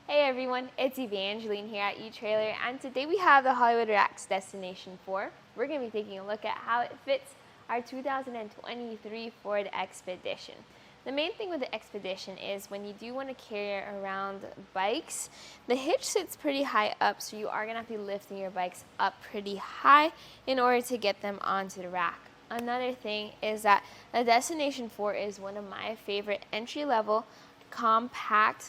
Hey everyone, it's Evangeline here at etrailer, and today we have the Hollywood Racks Destination 4. We're going to be taking a look at how it fits our 2023 Ford Expedition. The main thing with the Expedition is when you do want to carry around bikes, the hitch sits pretty high up, so you are going to have to be lifting your bikes up pretty high in order to get them onto the rack. Another thing is that the Destination 4 is one of my favorite entry-level compact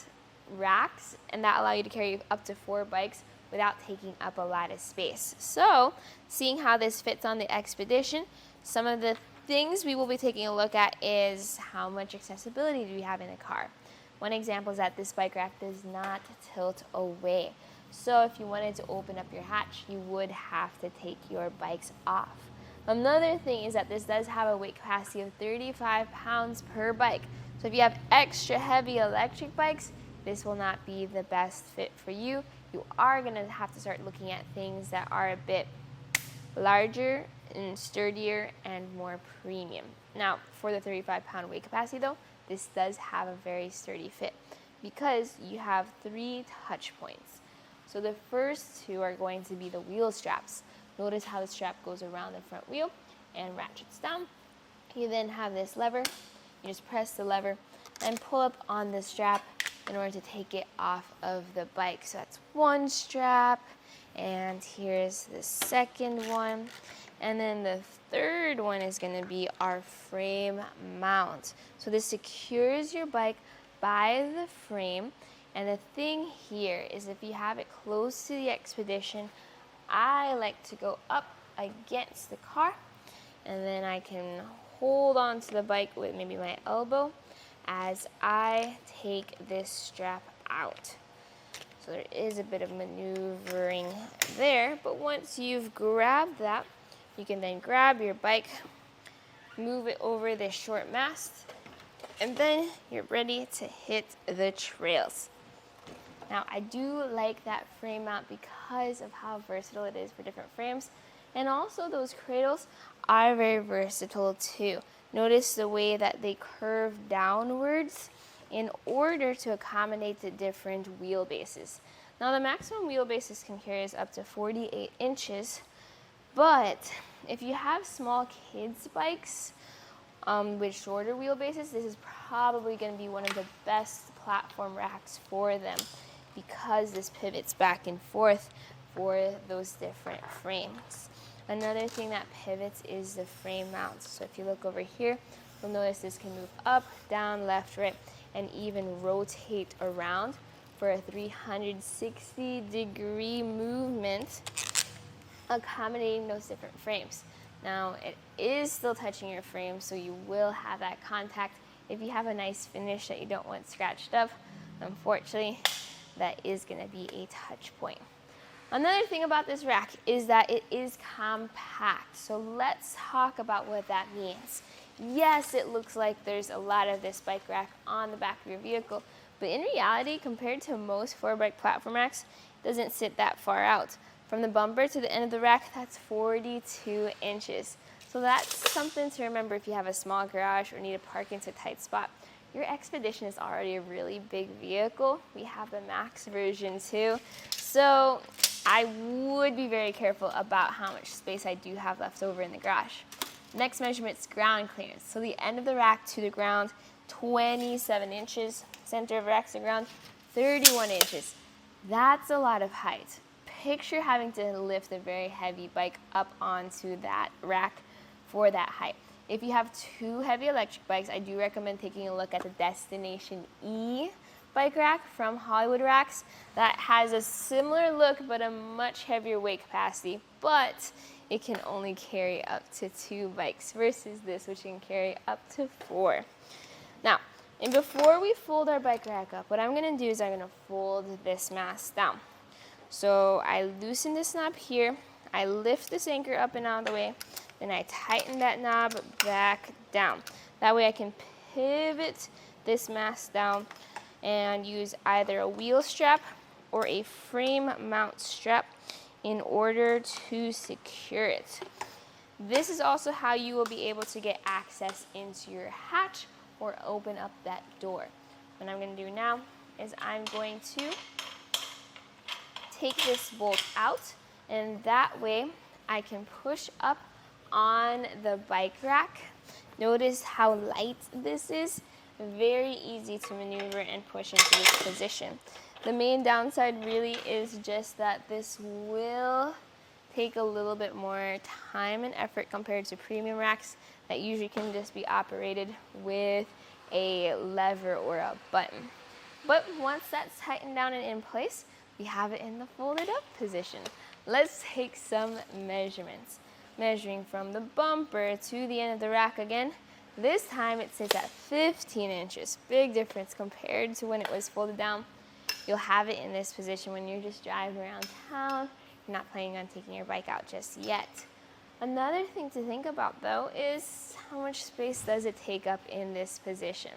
racks, and that allow you to carry up to 4 bikes without taking up a lot of space. So, seeing how this fits on the Expedition, some of the things we will be taking a look at is how much accessibility do we have in the car. One example is that this bike rack does not tilt away. So if you wanted to open up your hatch, you would have to take your bikes off. Another thing is that this does have a weight capacity of 35 pounds per bike. So if you have extra heavy electric bikes, this will not be the best fit for you. You are going to have to start looking at things that are a bit larger and sturdier and more premium. Now, for the 35-pound weight capacity though, this does have a very sturdy fit because you have 3 touch points. So the first 2 are going to be the wheel straps. Notice how the strap goes around the front wheel and ratchets down. You then have this lever. You just press the lever and pull up on the strap in order to take it off of the bike. So that's one strap, and here's the second one. And then the third one is going to be our frame mount. So this secures your bike by the frame. And the thing here is if you have it close to the Expedition, I like to go up against the car, and then I can hold on to the bike with maybe my elbow as I take this strap out. So there is a bit of maneuvering there, but once you've grabbed that, you can then grab your bike, move it over this short mast, and then you're ready to hit the trails. Now, I do like that frame mount because of how versatile it is for different frames, and also those cradles are very versatile too. Notice the way that they curve downwards in order to accommodate the different wheelbases. Now, the maximum wheelbases can carry us up to 48 inches, but if you have small kids' bikes with shorter wheelbases, this is probably going to be one of the best platform racks for them because this pivots back and forth for those different frames. Another thing that pivots is the frame mounts. So if you look over here, you'll notice this can move up, down, left, right, and even rotate around for a 360-degree movement, accommodating those different frames. Now, it is still touching your frame, so you will have that contact. If you have a nice finish that you don't want scratched up, unfortunately, that is going to be a touch point. Another thing about this rack is that it is compact. So let's talk about what that means. Yes, it looks like there's a lot of this bike rack on the back of your vehicle, but in reality, compared to most 4-bike platform racks, it doesn't sit that far out. From the bumper to the end of the rack, that's 42 inches. So that's something to remember if you have a small garage or need to park into a tight spot. Your Expedition is already a really big vehicle. We have the Max version too. So I would be very careful about how much space I do have left over in the garage. Next measurement's ground clearance. So the end of the rack to the ground, 27 inches. Center of rack to the ground, 31 inches. That's a lot of height. Picture having to lift a very heavy bike up onto that rack for that height. If you have 2 heavy electric bikes, I do recommend taking a look at the Destination E bike rack from Hollywood Racks. That has a similar look but a much heavier weight capacity, but it can only carry up to 2 bikes versus this, which can carry up to 4. Now, and before we fold our bike rack up, what I'm going to do is I'm going to fold this mast down. So I loosen this knob here, I lift this anchor up and out of the way, then I tighten that knob back down. That way I can pivot this mast down and use either a wheel strap or a frame mount strap in order to secure it. This is also how you will be able to get access into your hatch or open up that door. What I'm going to do now is I'm going to take this bolt out, and that way I can push up on the bike rack. Notice how light this is. Very easy to maneuver and push into this position. The main downside really is just that this will take a little bit more time and effort compared to premium racks that usually can just be operated with a lever or a button. But once that's tightened down and in place, we have it in the folded up position. Let's take some measurements. Measuring from the bumper to the end of the rack again. This time it sits at 15 inches. Big difference compared to when it was folded down. You'll have it in this position when you're just driving around town. You're not planning on taking your bike out just yet. Another thing to think about though is how much space does it take up in this position?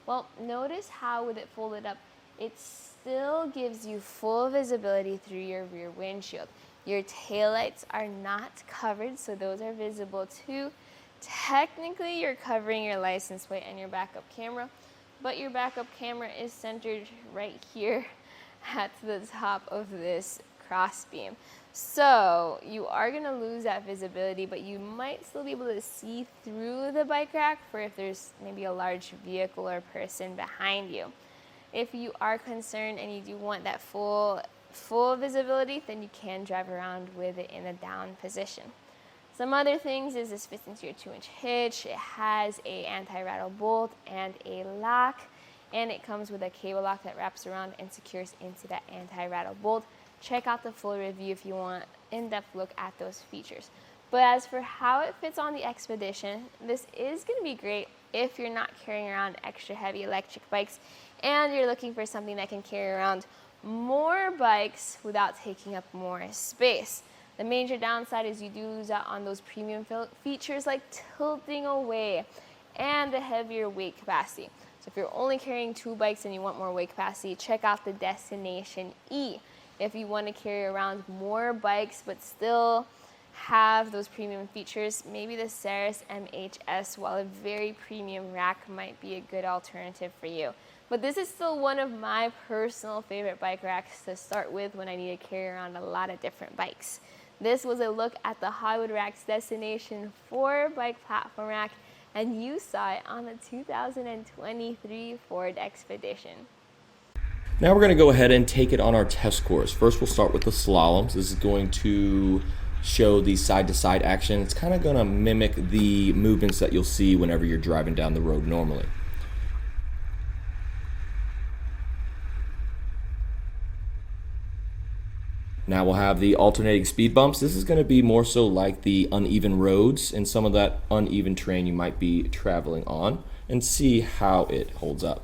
Well, notice how with it folded up, it still gives you full visibility through your rear windshield. Your taillights are not covered, so those are visible too. Technically, you're covering your license plate and your backup camera, but your backup camera is centered right here at the top of this cross beam. So you are going to lose that visibility, but you might still be able to see through the bike rack for if there's maybe a large vehicle or person behind you. If you are concerned and you do want that full visibility, then you can drive around with it in a down position. Some other things is this fits into your 2-inch hitch. It has a anti-rattle bolt and a lock, and it comes with a cable lock that wraps around and secures into that anti-rattle bolt. Check out the full review if you want an in-depth look at those features. But as for how it fits on the Expedition, this is going to be great if you're not carrying around extra heavy electric bikes and you're looking for something that can carry around more bikes without taking up more space. The major downside is you do lose out on those premium features like tilting away and the heavier weight capacity. So if you're only carrying 2 bikes and you want more weight capacity, check out the Destination E. If you want to carry around more bikes but still have those premium features, maybe the Ceres MHS, while a very premium rack, might be a good alternative for you. But this is still one of my personal favorite bike racks to start with when I need to carry around a lot of different bikes. This was a look at the Hollywood Rack's Destination 4 bike platform rack, and you saw it on the 2023 Ford Expedition. Now we're going to go ahead and take it on our test course. First we'll start with the slaloms. This is going to show the side-to-side action. It's kind of going to mimic the movements that you'll see whenever you're driving down the road normally. Now we'll have the alternating speed bumps. This is going to be more so like the uneven roads and some of that uneven terrain you might be traveling on, and see how it holds up.